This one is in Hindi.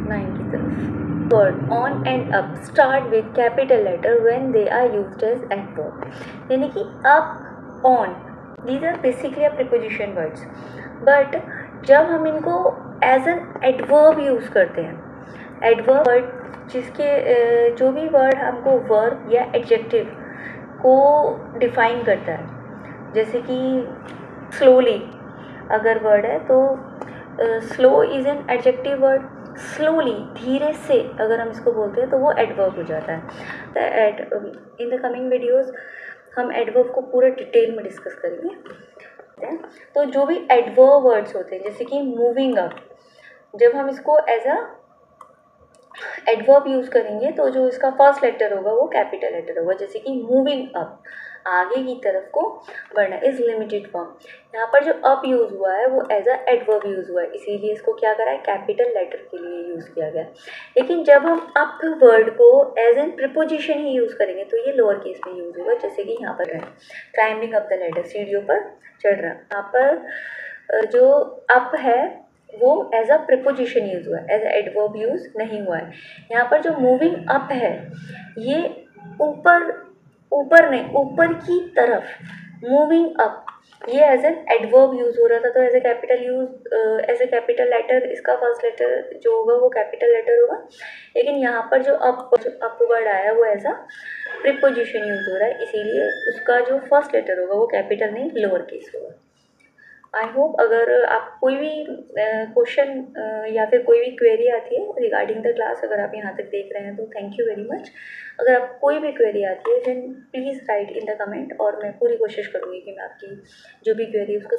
9 की तरफ। Word on and up start with capital letter when they are used as adverb, यानी कि up, on, these are basically preposition words, but जब हम इनको एज एन एडवर्ब यूज़ करते हैं, एडवर्ब वर्ड जिसके जो भी वर्ड हमको वर्ब या एडजेक्टिव को डिफाइन करता है, जैसे कि स्लोली अगर वर्ड है तो slow is an adjective word, slowly धीरे से अगर हम इसको बोलते हैं तो वो एडवर्ब हो जाता है। इन द कमिंग वीडियोस हम एडवर्ब को पूरा डिटेल में डिस्कस करेंगे। तो जो भी एडवर्ब वर्ड्स होते हैं जैसे कि मूविंग अप, जब हम इसको एज अ एडवर्ब यूज़ करेंगे तो जो इसका फर्स्ट लेटर होगा वो कैपिटल लेटर होगा, जैसे कि मूविंग अप, आगे की तरफ को बढ़ना, इज लिमिटेड फॉर्म। यहाँ पर जो अप यूज़ हुआ है वो एज अ एडवर्ब यूज़ हुआ है, इसीलिए इसको क्या करा है, कैपिटल लेटर के लिए यूज़ किया गया। लेकिन जब हम अप वर्ड को एज एन प्रीपोजिशन ही यूज़ करेंगे तो ये लोअर केस में यूज़ होगा, जैसे कि यहाँ पर है क्लाइंबिंग अप द लेडर, सीढ़ियों पर चढ़ रहा। यहाँ पर जो अप है वो एज अ प्रीपोजिशन यूज़ हुआ है, एज अ एडवर्ब यूज़ नहीं हुआ है। यहाँ पर जो मूविंग अप है ये ऊपर, ऊपर नहीं, ऊपर की तरफ मूविंग अप, ये एज एन एडवर्ब यूज़ हो रहा था, तो as a capital use, as a capital letter इसका फर्स्ट लेटर जो होगा वो कैपिटल लेटर होगा। लेकिन यहाँ पर जो अप वर्ड आया वो एज अ प्रीपोजिशन यूज़ हो रहा है, इसीलिए उसका जो फर्स्ट लेटर होगा वो कैपिटल नहीं लोअर केस होगा। आई होप अगर आप कोई भी क्वेश्चन या फिर कोई भी क्वेरी आती है रिगार्डिंग द क्लास, अगर आप यहाँ तक देख रहे हैं तो थैंक यू वेरी मच। अगर आप कोई भी क्वेरी आती है then please write in the comment, और मैं पूरी कोशिश करूँगी कि मैं आपकी जो भी क्वेरी उसको